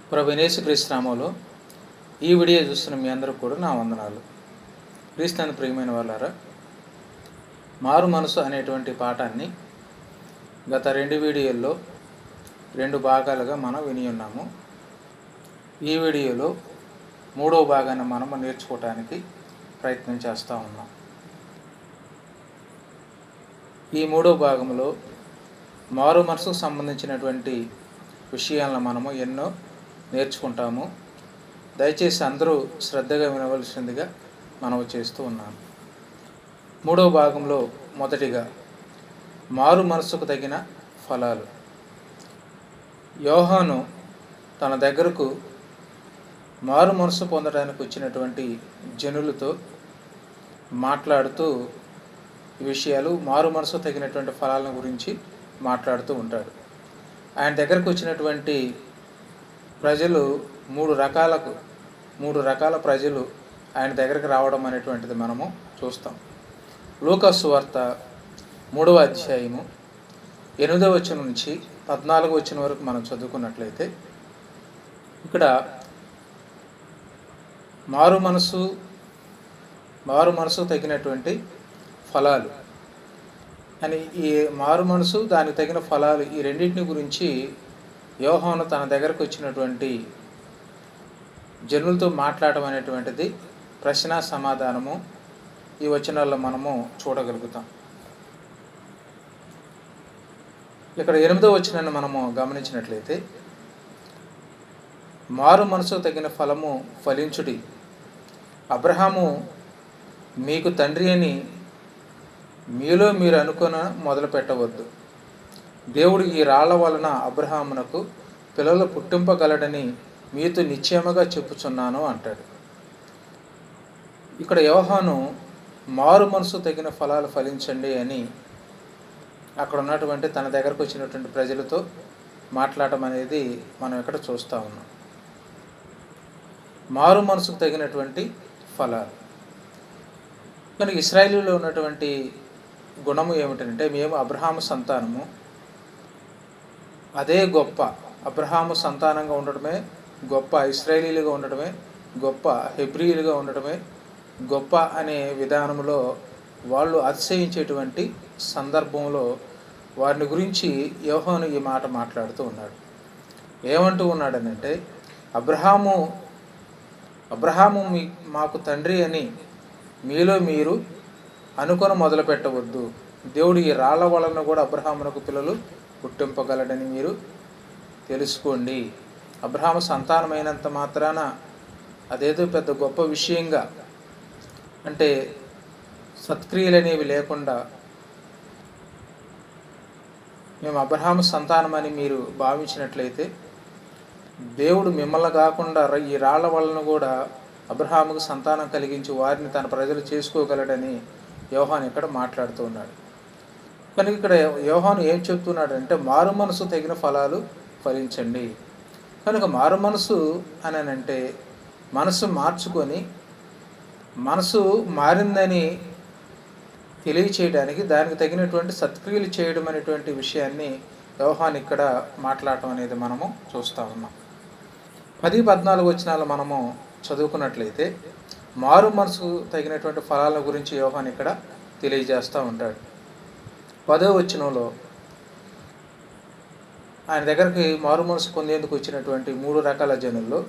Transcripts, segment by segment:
ప్రభు యేసుక్రీస్తు నామములో ఈ వీడియో చూస్తున్న మీ అందరూ కూడా నా వందనాలు. క్రీస్తునందు ప్రియమైన వాళ్ళారా, మారు మనసు అనేటువంటి పాఠాన్ని గత 2 వీడియోల్లో 2 భాగాలుగా మనం విని ఉన్నాము. ఈ వీడియోలో 3వ భాగాన్ని మనము నేర్చుకోవటానికి ప్రయత్నం చేస్తూ ఉన్నాం. ఈ 3వ భాగంలో మారు మనసుకు సంబంధించినటువంటి విషయాలను మనము ఎన్నో నేర్చుకుంటాము. దయచేసి అందరూ శ్రద్ధగా వినవలసిందిగా మనవి చేస్తూ ఉన్నాను. 3వ భాగంలో మొదటిగా మారు మనసుకు తగిన ఫలాలు. యోహాను తన దగ్గరకు మారు మనసు పొందడానికి వచ్చినటువంటి జనులతో మాట్లాడుతూ ఈ విషయాలు మారు మనసు తగినటువంటి ఫలాలను గురించి మాట్లాడుతూ ఉంటాడు. ఆయన దగ్గరకు వచ్చినటువంటి ప్రజలు మూడు రకాల ప్రజలు ఆయన దగ్గరికి రావడం అనేటువంటిది మనము చూస్తాం. లూకాసు సువార్త 3వ అధ్యాయము 8వ వచనం నుంచి 14వ వచనం వరకు మనం చదువుకున్నట్లయితే ఇక్కడ మారు మనసు తగినటువంటి ఫలాలు అని, ఈ మారు మనసు దానికి తగిన ఫలాలు, ఈ రెండింటిని గురించి యోహాను తన దగ్గరకు వచ్చినటువంటి జనులతో మాట్లాడడం అనేటువంటిది ప్రశ్న సమాధానము ఈ వచనాల్లో మనము చూడగలుగుతాం. ఇక్కడ 8వ వచనాన్ని మనము గమనించినట్లయితే, మారు మనసు తగిన ఫలము ఫలించుడి, అబ్రహాము మీకు తండ్రి అని మీలో మీరు అనుకుని మొదలు పెట్టవద్దు. దేవుడు ఈ రాళ్ల వలన అబ్రహామునకు పిల్లలు పుట్టింపగలడని మీతో నిశ్చయముగా చెప్పుచున్నాను అంటాడు. ఇక్కడ యోహాను మారు మనసు తగిన ఫలాలు ఫలించండి అని అక్కడ ఉన్నటువంటి తన దగ్గరకు వచ్చినటువంటి ప్రజలతో మాట్లాడటం అనేది మనం ఇక్కడ చూస్తూ ఉన్నాం. మారు మనసుకు తగినటువంటి ఫలాలు. కనుక ఇశ్రాయేలులో ఉన్నటువంటి గుణము ఏమిటంటే, మేము అబ్రహాము సంతానము, అదే గొప్ప. అబ్రహాము సంతానంగా ఉండటమే గొప్ప, ఇశ్రాయేలీలుగా ఉండటమే గొప్ప, హెబ్రీయులుగా ఉండటమే గొప్ప అనే విధానంలో వాళ్ళు అతిశయించేటువంటి సందర్భంలో వారిని గురించి యోహాను ఈ మాట మాట్లాడుతూ ఉన్నాడు. ఏమంటూ ఉన్నాడనంటే, అబ్రహాము మాకు తండ్రి అని మీలో మీరు అనుకొని మొదలు పెట్టవద్దు. దేవుడు ఈ రాళ్ల వలన కూడా అబ్రహామునకు పిల్లలు పుట్టింపగలడని మీరు తెలుసుకోండి. అబ్రహాము సంతానమైనంత మాత్రాన అదేదో పెద్ద గొప్ప విషయంగా, అంటే సత్క్రియలు అనేవి లేకుండా మేము అబ్రహాము సంతానమని మీరు భావించినట్లయితే, దేవుడు మిమ్మల్ని కాకుండా ఈ రాళ్ల వలన కూడా అబ్రహాముకు సంతానం కలిగించి వారిని తన ప్రజలు చేసుకోగలడని యోహాను ఇక్కడ మాట్లాడుతూ ఉన్నాడు. కనుక ఇక్కడ యోహాను ఏం చెప్తున్నాడంటే, మారు మనసు తగిన ఫలాలు ఫలించండి. కనుక మారు మనసు అని అంటే మనసు మార్చుకొని, మనసు మారిందని తెలియచేయడానికి దానికి తగినటువంటి సత్క్రియలు చేయడం అనేటువంటి విషయాన్ని యోహాను ఇక్కడ మాట్లాడటం అనేది మనము చూస్తూ ఉన్నాం. 10-14 వచనాలు మనము చదువుకున్నట్లయితే మారు మనసు తగినటువంటి ఫలాల గురించి యోహాను ఇక్కడ తెలియజేస్తూ ఉంటాడు. 10వ వచనంలో ఆయన దగ్గరికి మారు మనసు పొందేందుకు వచ్చినటువంటి 3 రకాల జనుల్లో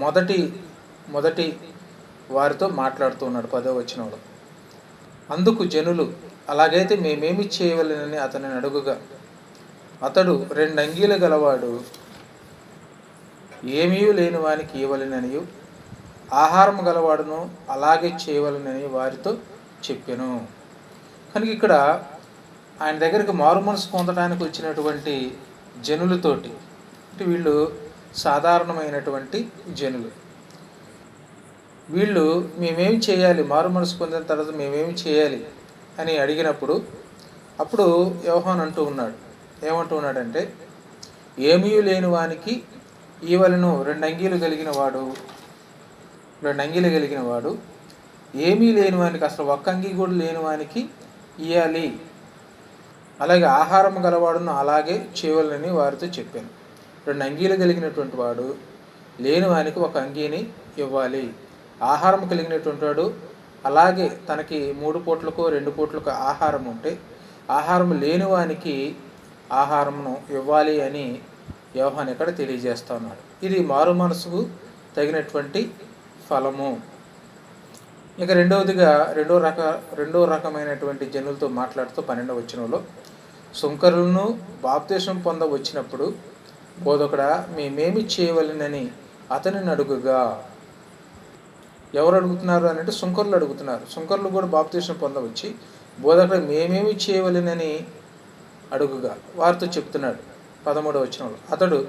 మొదటి వారితో మాట్లాడుతూ ఉన్నాడు. 10వ వచనంలో, అందుకు జనులు, అలాగైతే మేమేమి చేయవలెనని అతనిని అడుగుగా, అతడు 2 అంగీలు గలవాడు, ఏమీ లేని వానికి ఇవ్వలేననియు, ఆహారం గలవాడును అలాగే చేయవలనని వారితో చెప్పెను. కనుక ఇక్కడ ఆయన దగ్గరికి మారు మనసు పొందడానికి వచ్చినటువంటి జనులతోటి, అంటే వీళ్ళు సాధారణమైనటువంటి జనులు, వీళ్ళు మేమేమి చేయాలి, మారు మనసు పొందిన తర్వాత మేమేమి చేయాలి అని అడిగినప్పుడు, అప్పుడు యోహాను ఏమంటూ ఉన్నాడంటే, ఏమీ లేని వానికి ఈవలను 2 అంగీలు కలిగిన వాడు ఏమీ లేని వానికి, అసలు ఒక్క అంగీ కూడా లేని వానికి ఇవ్వాలి, అలాగే ఆహారం గలవాడును అలాగే చేయవాలని వారితో చెప్పాను. 2 అంగీలు కలిగినటువంటి వాడు లేని వానికి ఒక అంగీని ఇవ్వాలి. ఆహారం కలిగినటువంటి వాడు అలాగే తనకి 3 పూట్లకో 2 పూట్లకో ఆహారం ఉంటే ఆహారం లేని వానికి ఆహారమును ఇవ్వాలి అని యోహాను ఇక్కడ తెలియజేస్తూ ఉన్నాడు. ఇది మారు మనసుకు తగినటువంటి ఫలము. ఇక రెండో రకమైనటువంటి జనులతో మాట్లాడుతూ 12వ వచనంలో, సుంకరులను బాప్తిసం పొంద వచ్చినప్పుడు బోధకుడా మేమేమి చేయవలెనని అతనిని అడుగుగా. ఎవరు అడుగుతున్నారు అని అంటే సుంకరులు అడుగుతున్నారు. సుంకరులు కూడా బాప్తిసం పొందవచ్చి బోధకుడు మేమేమి చేయవలెనని అడుగుగా వారితో చెప్తున్నాడు. 13వ వచనంలో, అతడు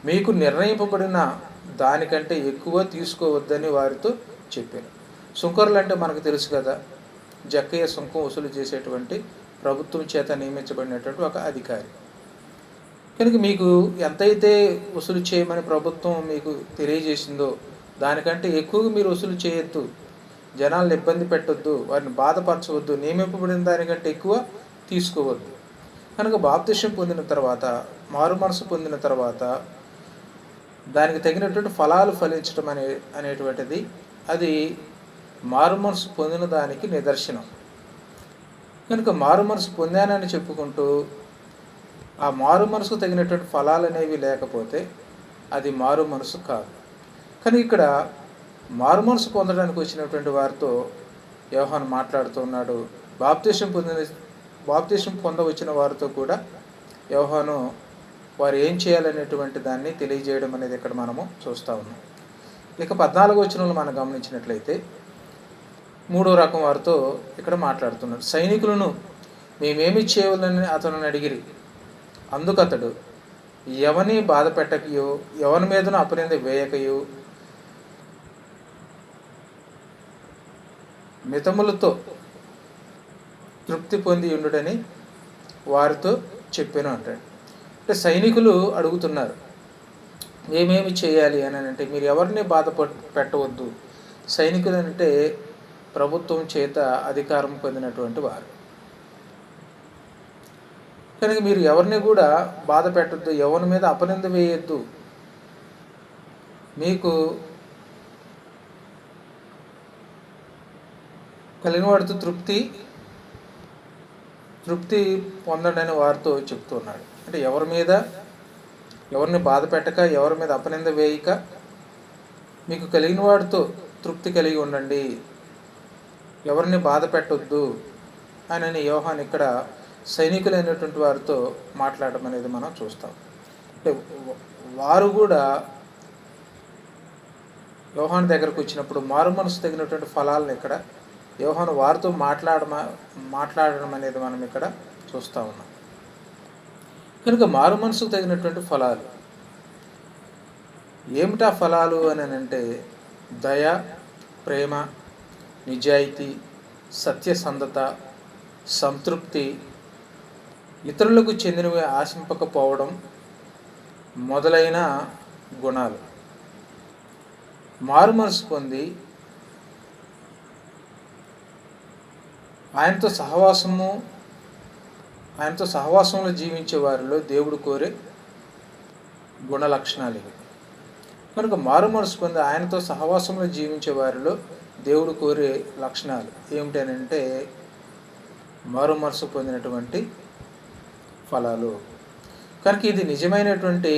మీకు నిర్ణయింపబడిన దానికంటే ఎక్కువ తీసుకోవద్దని వారితో చెప్పారు. సుంకరులు అంటే మనకు తెలుసు కదా, జక్కయ్య సుంకం వసూలు చేసేటువంటి ప్రభుత్వం చేత నియమించబడినటువంటి ఒక అధికారి. కనుక మీకు ఎంతైతే వసూలు చేయమని ప్రభుత్వం మీకు తెలియజేసిందో దానికంటే ఎక్కువగా మీరు వసూలు చేయొద్దు, జనాలను ఇబ్బంది పెట్టొద్దు, వారిని బాధపరచవద్దు, నియమింపబడిన దానికంటే ఎక్కువ తీసుకోవద్దు. కనుక బాప్తిసం పొందిన తర్వాత, మారు మనసు పొందిన తర్వాత దానికి తగినటువంటి ఫలాలు ఫలించడం అనేటువంటిది అది మారు మనసు పొందిన దానికి నిదర్శనం. కనుక మారు మనసు పొందానని చెప్పుకుంటూ ఆ మారు మనసుకు తగినటువంటి ఫలాలు అనేవి లేకపోతే అది మారు మనసు కాదు. కానీ ఇక్కడ మారు మనసు పొందడానికి వచ్చినటువంటి వారితో యోహాను మాట్లాడుతున్నాడు. బాప్తిసం పొందవచ్చిన వారితో కూడా యోహాను వారు ఏం చేయాలనేటువంటి దాన్ని తెలియజేయడం అనేది ఇక్కడ మనము చూస్తూ ఉన్నాం. ఇక 14వ వచనంలో మనం గమనించినట్లయితే 3వ రకం వారితో ఇక్కడ మాట్లాడుతున్నాడు. సైనికులను మేమేమి చేయవలని అతను అడిగిరి. అందుకతడు ఎవని బాధ పెట్టకయో ఎవరి మీదనూ అపనింద వేయకయో మితములతో తృప్తి పొంది ఉండుడని వారితో చెప్పాను అంటాడు. అంటే సైనికులు అడుగుతున్నారు మేమేమి చేయాలి అని అంటే, మీరు ఎవరిని బాధ పెట్టవద్దు. సైనికులు అంటే ప్రభుత్వం చేత అధికారం పొందినటువంటి వారు. కనుక మీరు ఎవరిని కూడా బాధ పెట్టద్దు, ఎవరి మీద అపనింద వేయద్దు. మీకు కలిగిన వాడితో తృప్తి పొందండి అని వారితో చెప్తున్నాడు. అంటే ఎవరిని బాధ పెట్టక, ఎవరి మీద అపనింద వేయక, మీకు కలిగిన వాడితో తృప్తి కలిగి ఉండండి, ఎవరిని బాధ పెట్టొద్దు అని యోహాను ఇక్కడ సైనికులైనటువంటి వారితో మాట్లాడడం అనేది మనం చూస్తాం. అంటే వారు కూడా యోహాను దగ్గరకు వచ్చినప్పుడు మారు మనసు తగినటువంటి ఫలాలను ఇక్కడ యోహాను వారితో మాట్లాడడం అనేది మనం ఇక్కడ చూస్తూ ఉన్నాం. కనుక మారు మనసుకు తగినటువంటి ఫలాలు ఏమిటా ఫలాలు అని అంటే దయ, ప్రేమ, నిజాయితీ, సత్యసంధత, సంతృప్తి, ఇతరులకు చెందినవి ఆశింపకపోవడం మొదలైన గుణాలు. మారు మనసు పొంది ఆయనతో సహవాసంలో జీవించే వారిలో దేవుడు కోరే గుణ లక్షణాలు ఇవి. కనుక మారు మనసు పొంది ఆయనతో సహవాసంలో జీవించే వారిలో దేవుడు కోరే లక్షణాలు ఏమిటనంటే మారు మనసు పొందినటువంటి ఫలాలు. కనుక ఇది నిజమైనటువంటి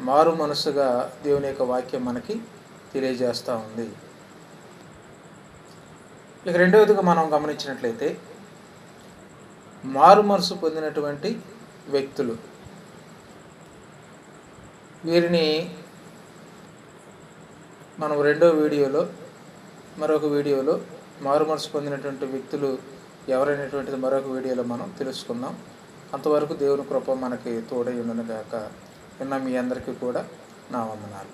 మారు మనసుగా దేవుని యొక్క వాక్యం మనకి తెలియజేస్తూ ఉంది. ఇక రెండవదిగా మనం గమనించినట్లయితే మారు మనసు పొందినటువంటి వ్యక్తులు, వీరిని మనం మరొక వీడియోలో మారు మనసు పొందినటువంటి వ్యక్తులు ఎవరైనటువంటిది మరొక వీడియోలో మనం తెలుసుకుందాం. అంతవరకు దేవుని కృప మనకి తోడై ఉండను గాక. విన్న మీ అందరికీ కూడా నా వందనాలు.